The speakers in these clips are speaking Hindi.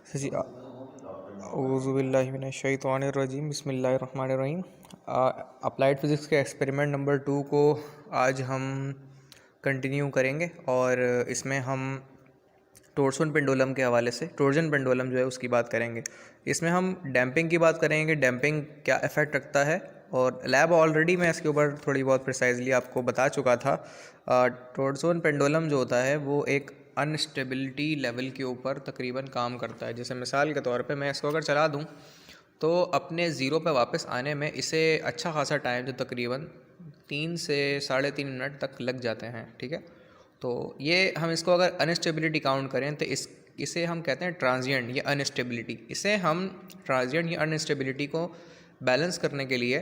जी औज़ुबिल्लाहिमिनश्शैतानिर्रजीम बिस्मिल्लाहिर्रहमानिर्रहीम। अप्लाइड फ़िज़िक्स के एक्सपेरिमेंट नंबर 2 को आज हम कंटिन्यू करेंगे और इसमें हम टॉरसन पेंडुलम के हवाले से टॉर्जन पेंडुलम जो है उसकी बात करेंगे। इसमें हम डैम्पिंग की बात करेंगे, डैम्पिंग क्या इफ़ेक्ट रखता है, और लैब ऑलरेडी मैं इसके ऊपर थोड़ी बहुत प्रिसाइजली आपको बता चुका था। टॉरसन पेंडुलम जो होता है वो एक अनस्टेबिलिटी लेवल के ऊपर तकरीबन काम करता है। जैसे मिसाल के तौर पे मैं इसको अगर चला दूँ तो अपने ज़ीरो पे वापस आने में इसे अच्छा खासा टाइम, जो तकरीबन 3 से 3.5 मिनट तक लग जाते हैं। ठीक है, तो ये हम इसको अगर अनस्टेबिलिटी काउंट करें तो इसे हम कहते हैं ट्रांजिएंट या अनस्टेबिलिटी। इसे हम ट्रांजिएंट या अनस्टेबिलिटी को बैलेंस करने के लिए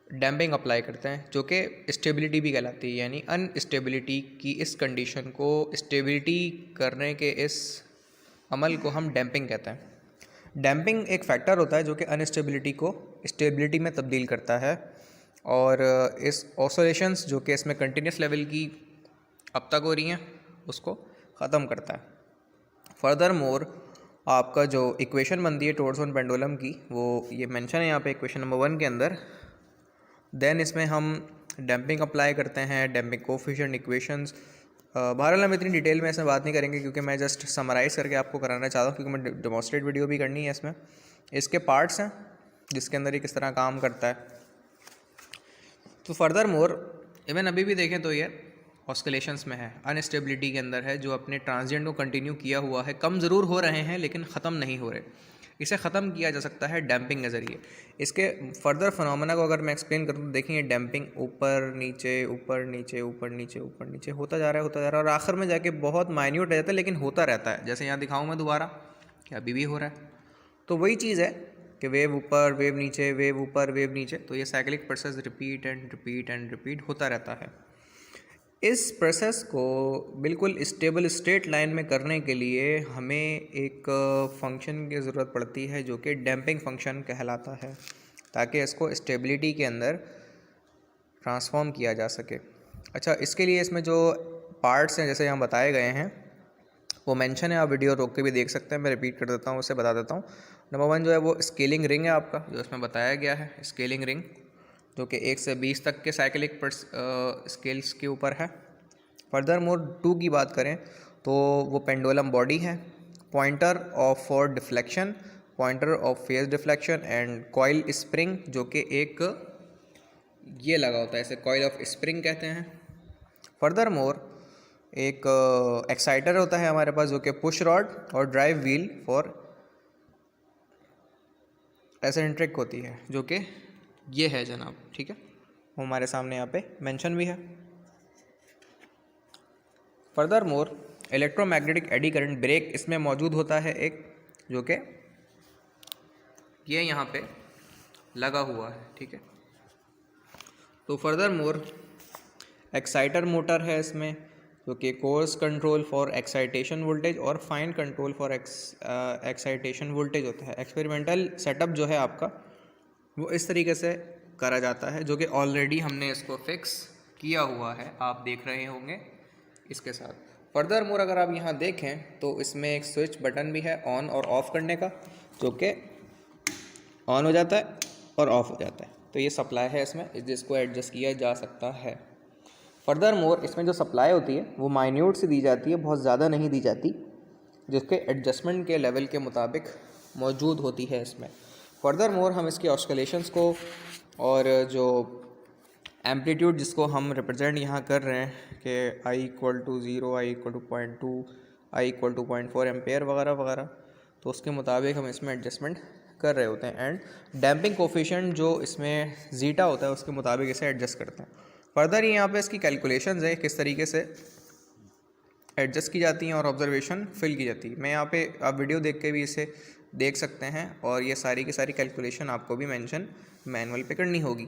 डैम्पिंग अप्लाई करते हैं, जो कि स्टेबिलिटी भी कहलाती है। यानी अनस्टेबिलिटी की इस कंडीशन को स्टेबिलिटी करने के इस अमल को हम डैम्पिंग कहते हैं। डैम्पिंग एक फैक्टर होता है जो कि अनस्टेबिलिटी को स्टेबिलिटी में तब्दील करता है, और इस ऑसिलेशंस जो कि इसमें कंटिन्यूस लेवल की अब तक हो रही हैं उसको ख़त्म करता है। फर्दर मोर आपका जो इक्वेशन बनती है टॉरसन पेंडुलम की, वो ये मेंशन है यहाँ पे इक्वेशन नंबर 1 के अंदर। देन इसमें हम डैम्पिंग अप्लाई करते हैं, डैम्पिंग कोफिशिएंट इक्वेशंस। बहरहाल हम इतनी डिटेल में इसमें बात नहीं करेंगे क्योंकि मैं जस्ट समराइज़ करके आपको कराना चाहता हूँ, क्योंकि मैं डेमोस्ट्रेट वीडियो भी करनी है। इसमें इसके पार्ट्स हैं जिसके अंदर ये किस तरह काम करता है। तो फर्दर मोर इवन अभी भी देखें तो ये ऑस्किलेशंस में है, अनस्टेबिलिटी के अंदर है, जो अपने ट्रांजिएंट को कंटिन्यू किया हुआ है। कम ज़रूर हो रहे हैं लेकिन ख़त्म नहीं हो रहे। इसे ख़त्म किया जा सकता है डैम्पिंग के ज़रिए। इसके फर्दर फिनोमेना को अगर मैं एक्सप्लेन करूँ तो देखिए, डैम्पिंग ऊपर नीचे ऊपर नीचे ऊपर नीचे ऊपर नीचे होता जा रहा है और आखिर में जाके बहुत माइन्यूट रहता है, लेकिन होता रहता है। जैसे यहाँ दिखाऊँ मैं दोबारा कि अभी भी हो रहा है। तो वही चीज़ है कि वेव ऊपर वेव नीचे, वेव ऊपर वेव नीचे, तो ये cyclic process repeat and repeat and repeat होता रहता है। इस प्रोसेस को बिल्कुल स्टेबल स्टेट लाइन में करने के लिए हमें एक फंक्शन की ज़रूरत पड़ती है जो कि डैम्पिंग फंक्शन कहलाता है, ताकि इसको स्टेबिलिटी के अंदर ट्रांसफॉर्म किया जा सके। अच्छा, इसके लिए इसमें जो पार्ट्स हैं जैसे यहाँ बताए गए हैं वो मेंशन है, आप वीडियो रोक के भी देख सकते हैं। मैं रिपीट कर देता हूँ, उसे बता देता हूँ। नंबर 1 जो है वो स्केलिंग रिंग है आपका, जो इसमें बताया गया है। स्केलिंग रिंग जो कि 1 से 20 तक के साइक्लिक स्केल्स के ऊपर है। फर्दर मोर 2 की बात करें तो वो पेंडुलम बॉडी है, pointer of for deflection, pointer of phase deflection, and coil spring जो कि एक ये लगा होता है, इसे कॉइल ऑफ स्प्रिंग कहते हैं। फर्दर मोर एक एक्साइटर होता है हमारे पास जो कि पुश रॉड और ड्राइव व्हील फॉर एसेंट्रिक होती है, जो कि ये है जनाब। ठीक है, वो हमारे सामने यहाँ पे मेंशन भी है। Furthermore electromagnetic eddy current brake इसमें मौजूद होता है एक, जो कि ये यहाँ पे लगा हुआ है। ठीक है, तो फर्दर मोर एक्साइटर मोटर है इसमें, जो कि coarse control for excitation voltage और fine control for excitation voltage होता है। एक्सपेरिमेंटल सेटअप जो है आपका वो इस तरीके से करा जाता है, जो कि ऑलरेडी हमने इसको फिक्स किया हुआ है, आप देख रहे होंगे इसके साथ। फर्दर मोर अगर आप यहाँ देखें तो इसमें एक स्विच बटन भी है ऑन और ऑफ़ करने का, जो कि ऑन हो जाता है और ऑफ़ हो जाता है। तो ये सप्लाई है इसमें, जिसको एडजस्ट किया जा सकता है। फर्दर मोर इसमें जो सप्लाई होती है वो माइन्यूट से दी जाती है, बहुत ज़्यादा नहीं दी जाती, जिसके एडजस्टमेंट के लेवल के मुताबिक मौजूद होती है इसमें। फर्दर मोर हम इसकी ऑस्किलेशंस को और जो एम्पलीट्यूड जिसको हम रिप्रेजेंट यहाँ कर रहे हैं कि I = 0, I = 0.2, I = 0.4 एम्पेयर वगैरह वगैरह, तो उसके मुताबिक हम इसमें एडजस्टमेंट कर रहे होते हैं। एंड डैम्पिंग कोफिशिएंट जो इसमें जीटा होता है उसके मुताबिक इसे एडजस्ट करते हैं। फर्दर यहाँ पे इसकी कैलकुलेशंस है किस तरीके से एडजस्ट की जाती हैं और ऑब्जर्वेशन फिल की जाती है। मैं यहाँ पे आप वीडियो देख के भी इसे देख सकते हैं, और ये सारी की सारी कैलकुलेशन आपको भी मेंशन मैनुअल पे करनी होगी।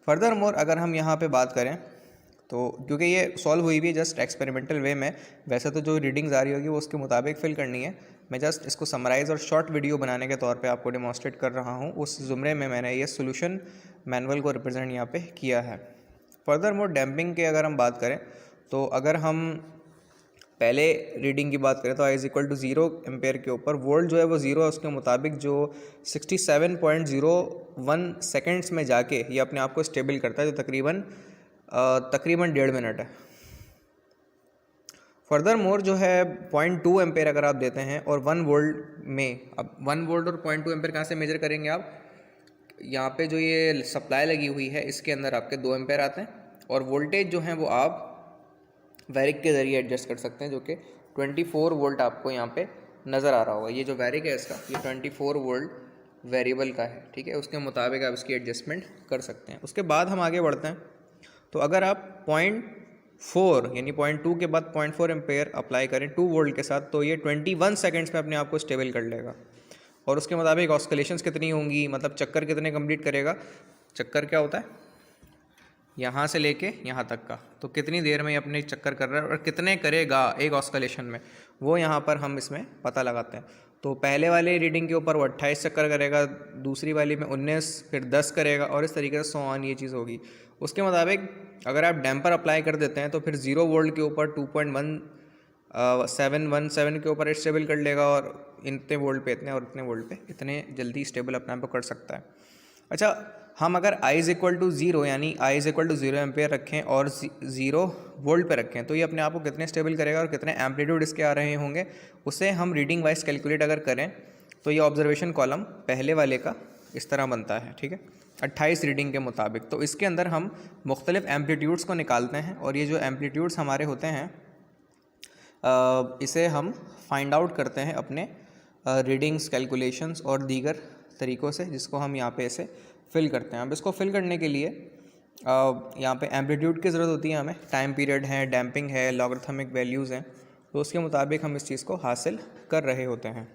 फर्दर मोर अगर हम यहाँ पे बात करें तो क्योंकि ये सॉल्व हुई भी जस्ट एक्सपेरिमेंटल वे में, वैसे तो जो रीडिंग्स आ रही होगी वो उसके मुताबिक फिल करनी है। मैं जस्ट इसको समराइज़ और शॉर्ट वीडियो बनाने के तौर पे आपको डेमोस्ट्रेट कर रहा हूँ। उस ज़ुमरे में मैंने ये सोल्यूशन मैनुअल को रिप्रेजेंट यहाँ पे किया है। फर्दर मोर डैम्पिंग के अगर हम बात करें तो अगर हम पहले रीडिंग की बात करें तो I is equal to 0 ampere के ऊपर वोल्ट जो है वो 0 है, उसके मुताबिक जो 67.01 सेकेंड्स में जाके ये अपने आप को स्टेबल करता है, जो तकरीबन 1.5 मिनट है। फर्दर मोर जो है 0.2 एम्पेयर अगर आप देते हैं और 1 वोल्ट में, अब 1 वोल्ट और 0.2 एम्पेयर कहाँ से मेजर करेंगे आप, यहाँ पे जो ये सप्लाई लगी हुई है इसके अंदर आपके 2 एम्पेयर आते हैं और वोल्टेज जो है वो आप वैरिक के ज़रिए एडजस्ट कर सकते हैं, जो कि 24 वोल्ट आपको यहाँ पे नज़र आ रहा होगा। ये जो वैरिक है इसका ये 24 वोल्ट वेरिएबल का है, ठीक है, उसके मुताबिक आप इसकी एडजस्टमेंट कर सकते हैं। उसके बाद हम आगे बढ़ते हैं, तो अगर आप 0.4 यानी 0.2 के बाद 0.4 एम्पेयर अप्लाई करें 2 वोल्ट के साथ, तो ये 21 सेकेंड्स में अपने आप को स्टेबल कर लेगा और उसके मुताबिक ऑस्किलेशंस कितनी होंगी, मतलब चक्कर कितने कंप्लीट करेगा। चक्कर क्या होता है, यहाँ से लेके यहाँ तक का, तो कितनी देर में ये अपने चक्कर कर रहा है और कितने करेगा एक ऑस्किलेशन में, वो यहाँ पर हम इसमें पता लगाते हैं। तो पहले वाले रीडिंग के ऊपर वो 28 चक्कर करेगा, दूसरी वाली में 19, फिर 10 करेगा और इस तरीके से 100 ऑन ये चीज़ होगी। उसके मुताबिक अगर आप डैम्पर अप्लाई कर देते हैं तो फिर 0 वोल्ट के ऊपर 2.1717 के ऊपर स्टेबल कर लेगा और इतने वोल्ट पे इतने और इतने वोल्ट पे इतने जल्दी स्टेबल अपने आप को कर सकता है। अच्छा, हम अगर I इज़ इक्वल टू 0 यानी I is equal to 0 ampere रखें और 0 वोल्ट पे रखें, तो ये अपने आप को कितने स्टेबल करेगा और कितने एम्पलीट्यूड इसके आ रहे होंगे, उसे हम रीडिंग वाइज कैलकुलेट अगर करें तो ये ऑब्जर्वेशन कॉलम पहले वाले का इस तरह बनता है, ठीक है, 28 रीडिंग के मुताबिक। तो इसके अंदर हम मुख्तलिफ एम्पलीट्यूड्स को निकालते हैं और ये जो एम्पलीट्यूड्स हमारे होते हैं इसे हम फाइंड आउट करते हैं अपने रीडिंग्स, कैलकुलेशंस और दीगर तरीक़ों से, जिसको हम यहाँ पे इसे फिल करते हैं। अब इसको फिल करने के लिए यहाँ पे एम्पलीट्यूड की ज़रूरत होती है हमें, टाइम पीरियड है, डैम्पिंग है, लॉगरिथमिक वैल्यूज़ हैं, तो उसके मुताबिक हम इस चीज़ को हासिल कर रहे होते हैं।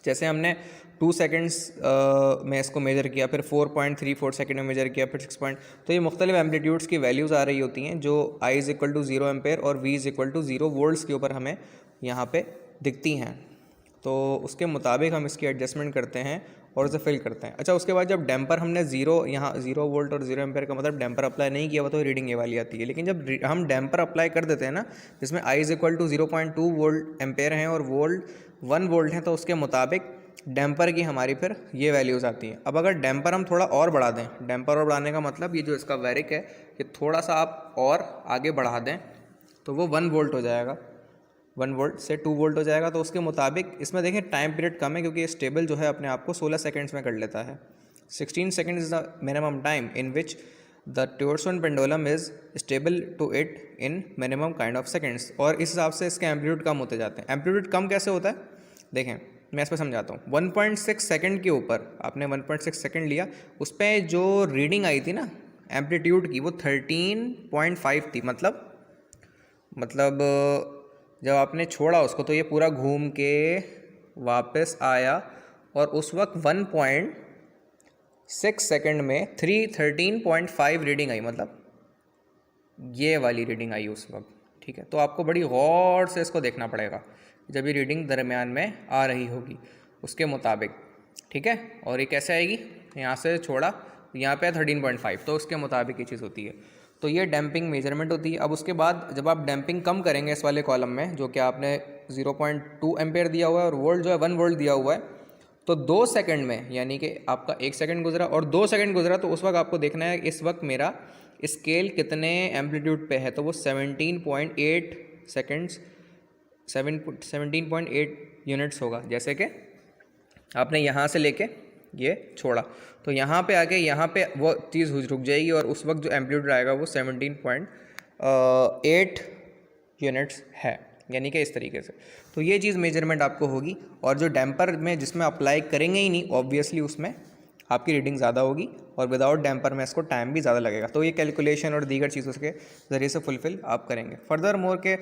जैसे हमने 2 सेकेंड्स में इसको मेजर किया, फिर 4.34 सेकेंड में मेजर किया, फिर 6 पॉइंट, तो ये मुख्तलिफ एम्पलीट्यूड्स की वैल्यूज़ आ रही होती हैं जो I is equal to 0 ampere और V is equal to 0 volts के ऊपर हमें यहाँ पे दिखती हैं। तो उसके मुताबिक हम इसकी एडजस्टमेंट करते हैं और उसे फिल करते हैं। अच्छा, उसके बाद जब डैम्पर हमने यहाँ 0 वोल्ट और 0 एम्पेयर का मतलब डैम्पर अप्लाई नहीं किया हुआ तो रीडिंग ये वाली आती है, लेकिन जब हम डैम्पर अप्लाई कर देते हैं ना, जिसमें I is equal to 0.2 volt ampere हैं और वोल्ट 1 वोल्ट हैं, तो उसके मुताबिक डैम्पर की हमारी फिर ये वैल्यूज़ आती हैं। अब अगर डैम्पर हम थोड़ा और बढ़ा दें, डैम्पर और बढ़ाने का मतलब ये जो इसका वैरिक है ये थोड़ा सा आप और आगे बढ़ा दें तो वो 1 वोल्ट हो जाएगा, 1 वोल्ट से 2 वोल्ट हो जाएगा। तो उसके मुताबिक इसमें देखें टाइम पीरियड कम है क्योंकि ये स्टेबल जो है अपने आप को 16 सेकेंड्स में कर लेता है। 16 seconds is the minimum time in which the torsion pendulum is stable to it in minimum kind of seconds. और इस हिसाब से इसके एम्पलीट्यूड कम होते जाते हैं। एम्पलीट्यूड कम कैसे होता है, देखें मैं इस पर समझाता हूँ। 1.6 सेकेंड के ऊपर आपने 1.6 सेकेंड लिया, उस पर जो रीडिंग आई थी ना एम्पलीट्यूड की वो 13.5 थी। मतलब जब आपने छोड़ा उसको तो ये पूरा घूम के वापस आया और उस वक्त 1.6 सेकेंड में 13.5 रीडिंग आई, मतलब ये वाली रीडिंग आई उस वक्त, ठीक है। तो आपको बड़ी गौर से इसको देखना पड़ेगा जब ये रीडिंग दरमियान में आ रही होगी उसके मुताबिक, ठीक है। और ये कैसे आएगी, यहाँ से छोड़ा यहाँ पे 13.5, तो उसके मुताबिक ये चीज़ होती है। तो ये डैम्पिंग मेजरमेंट होती है। अब उसके बाद जब आप डैम्पिंग कम करेंगे इस वाले कॉलम में, जो कि आपने 0.2 एम्पेयर दिया हुआ है और वोल्ट जो है 1 वोल्ट दिया हुआ है, तो 2 सेकंड में यानी कि आपका 1 सेकंड गुजरा और 2 सेकंड गुजरा, तो उस वक्त आपको देखना है इस वक्त मेरा स्केल कितने एम्पलीट्यूड पे है। तो वो 17.8 सेकेंड्स 17.8 यूनिट्स होगा। जैसे कि आपने यहाँ से लेके ये छोड़ा तो यहाँ पे आके यहाँ पे वो चीज़ रुक जाएगी और उस वक्त जो एम्पलीट्यूड आएगा वो 17.8 यूनिट्स है, यानी कि इस तरीके से। तो ये चीज़ मेजरमेंट आपको होगी। और जो डैम्पर में जिसमें अप्लाई करेंगे ही नहीं, ऑब्वियसली उसमें आपकी रीडिंग ज़्यादा होगी और विदाउट डैम्पर में इसको टाइम भी ज़्यादा लगेगा। तो ये कैलकुलेशन और दीगर चीज़ों के ज़रिए से फुलफ़िल आप करेंगे। फर्दर मोर के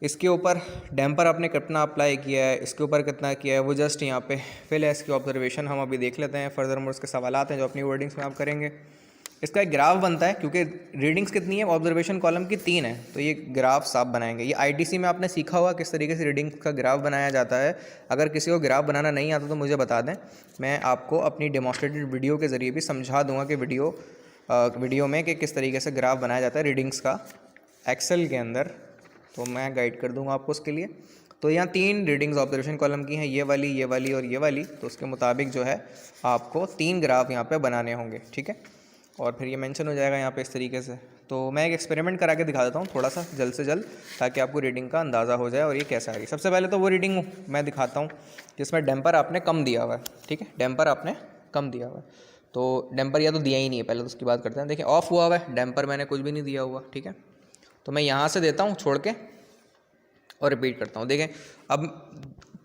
इसके ऊपर डैम्पर आपने कितना अप्लाई किया है, इसके ऊपर कितना किया है, वो जस्ट यहाँ पे फिल है। इसकी ऑब्जर्वेशन हम अभी देख लेते हैं। फर्दर मोर इसके सवालात हैं जो अपनी वर्डिंग्स में आप करेंगे। इसका एक ग्राफ बनता है क्योंकि रीडिंग्स कितनी है ऑब्जर्वेशन कॉलम की 3 है, तो ये ग्राफ्स आप बनाएंगे। ये आईटीसी में आपने सीखा हुआ किस तरीके से रीडिंग्स का ग्राफ बनाया जाता है। अगर किसी को ग्राफ बनाना नहीं आता तो मुझे बता दें, मैं आपको अपनी डेमोस्ट्रेटेड वीडियो के ज़रिए भी समझा दूंगा कि वीडियो में कि किस तरीके से ग्राफ बनाया जाता है रीडिंग्स का एक्सेल के अंदर तो मैं गाइड कर दूंगा आपको उसके लिए। तो यहाँ 3 रीडिंग्स ऑब्जर्वेशन कॉलम की हैं, ये वाली और ये वाली। तो उसके मुताबिक जो है आपको 3 ग्राफ यहाँ पे बनाने होंगे, ठीक है। और फिर ये मेंशन हो जाएगा यहाँ पे इस तरीके से। तो मैं एक एक्सपेरिमेंट करा के दिखा देता हूँ थोड़ा सा जल्द से जल्द, ताकि आपको रीडिंग का अंदाज़ा हो जाए और ये कैसे आ रही है। सबसे पहले तो वो रीडिंग मैं दिखाता हूँ जिसमें डैम्पर आपने कम दिया हुआ है, ठीक है। डैम्पर आपने कम दिया हुआ है, तो डैम्पर या तो दिया ही नहीं है, पहले तो उसकी बात करते हैं। देखिए ऑफ हुआ हुआ है, डैम्पर मैंने कुछ भी नहीं दिया हुआ, ठीक है। तो मैं यहाँ से देता हूँ छोड़ के और रिपीट करता हूँ। देखें अब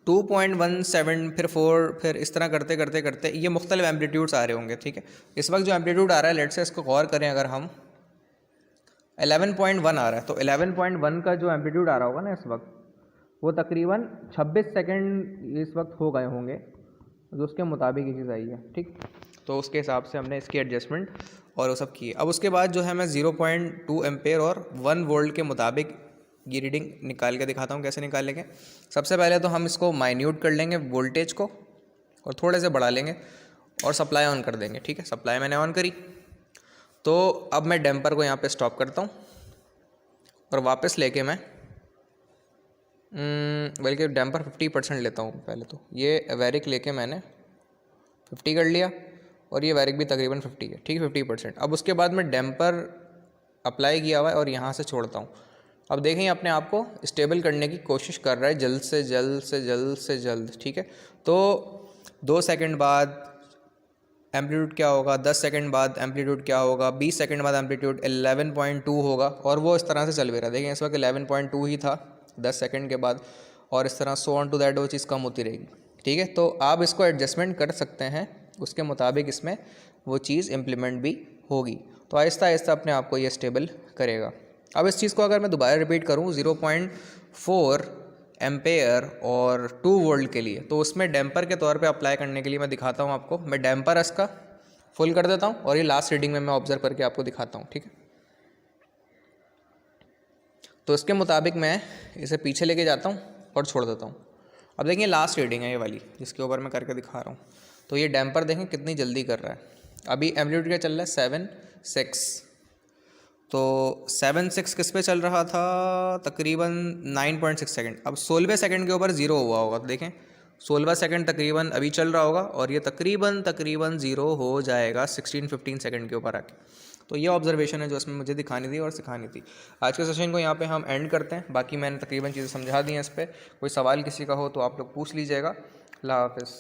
2.17 फिर 4 फिर इस तरह करते करते करते ये मुख्तलिफ एम्पलीट्यूड्स आ रहे होंगे, ठीक है। इस वक्त जो एम्पलीट्यूड आ रहा है, लेट से इसको गौर करें, अगर हम 11.1 आ रहा है, तो 11.1 का जो एम्पलीट्यूड आ रहा होगा ना इस वक्त, वो तकरीबन 26 सेकंड इस वक्त हो गए होंगे, जो उसके मुताबिक ये चीज़ आई है, ठीक। तो उसके हिसाब से हमने इसकी एडजस्टमेंट और वो सब की। अब उसके बाद जो है मैं 0.2 एम्पेयर और 1 वोल्ट के मुताबिक ये रीडिंग निकाल के दिखाता हूँ कैसे निकालेंगे। सबसे पहले तो हम इसको माइन्यूट कर लेंगे वोल्टेज को और थोड़े से बढ़ा लेंगे और सप्लाई ऑन कर देंगे, ठीक है। सप्लाई मैंने ऑन करी, तो अब मैं डैम्पर को यहाँ पे स्टॉप करता हूँ और वापस लेके मैं बल्कि डैम्पर 50% लेता हूँ पहले। तो ये वैरिक लेके मैंने 50 कर लिया और ये वैरिक भी तकरीबन 50 है, ठीक है, 50%। अब उसके बाद मैं डैम्पर अप्लाई किया हुआ है और यहाँ से छोड़ता हूँ। अब देखें अपने आप को स्टेबल करने की कोशिश कर रहा है जल्द से जल्द, ठीक है। तो 2 सेकंड बाद एम्पलीट्यूड क्या होगा, 10 सेकंड बाद एम्पलीट्यूड क्या होगा, 20 सेकंड बाद एम्पलीट्यूड 11.2 होगा, और वो इस तरह से चल भी रहा है। देखें इस वक्त 11.2 ही था 10 सेकंड के बाद, और इस तरह सो ऑन टू दैट वो चीज़ कम होती रहेगी, ठीक है। तो आप इसको एडजस्टमेंट कर सकते हैं, उसके मुताबिक इसमें वो चीज़ इम्प्लीमेंट भी होगी। तो आहिस्ता आहिस्ता अपने आप को ये स्टेबल करेगा। अब इस चीज़ को अगर मैं दोबारा रिपीट करूँ 0.4 एम्पेयर और 2 वोल्ट के लिए, तो उसमें डैम्पर के तौर पे अप्लाई करने के लिए मैं दिखाता हूँ आपको। मैं डैम्पर इसका फुल कर देता हूँ और ये लास्ट रीडिंग में मैं ऑब्जर्व करके आपको दिखाता हूँ, ठीक है। तो इसके मुताबिक मैं इसे पीछे लेके जाता हूँ और छोड़ देता हूँ। अब देखिए लास्ट रीडिंग है ये वाली जिसके ऊपर मैं करके दिखा रहा हूँ। तो ये डैम्पर देखें कितनी जल्दी कर रहा है। अभी एम्पलीट्यूड क्या चल रहा है 7.6, तो 7.6 किस पे चल रहा था, तकरीबन 9.6 सेकंड। अब 16वें सेकंड के ऊपर 0 हुआ होगा, तो देखें 16वां सेकंड तकरीबन अभी चल रहा होगा और ये तकरीबन 0 हो जाएगा 16-15 सेकंड के ऊपर आके। तो ये ऑब्जर्वेशन है जो इसमें मुझे दिखानी थी और सिखानी थी। आज के सेशन को यहाँ पे हम एंड करते हैं। बाकी मैंने तकरीबन चीज़ें समझा दी हैं। इस पर कोई सवाल किसी का हो तो आप लोग पूछ लीजिएगा। अल्लाह हाफ़िज़।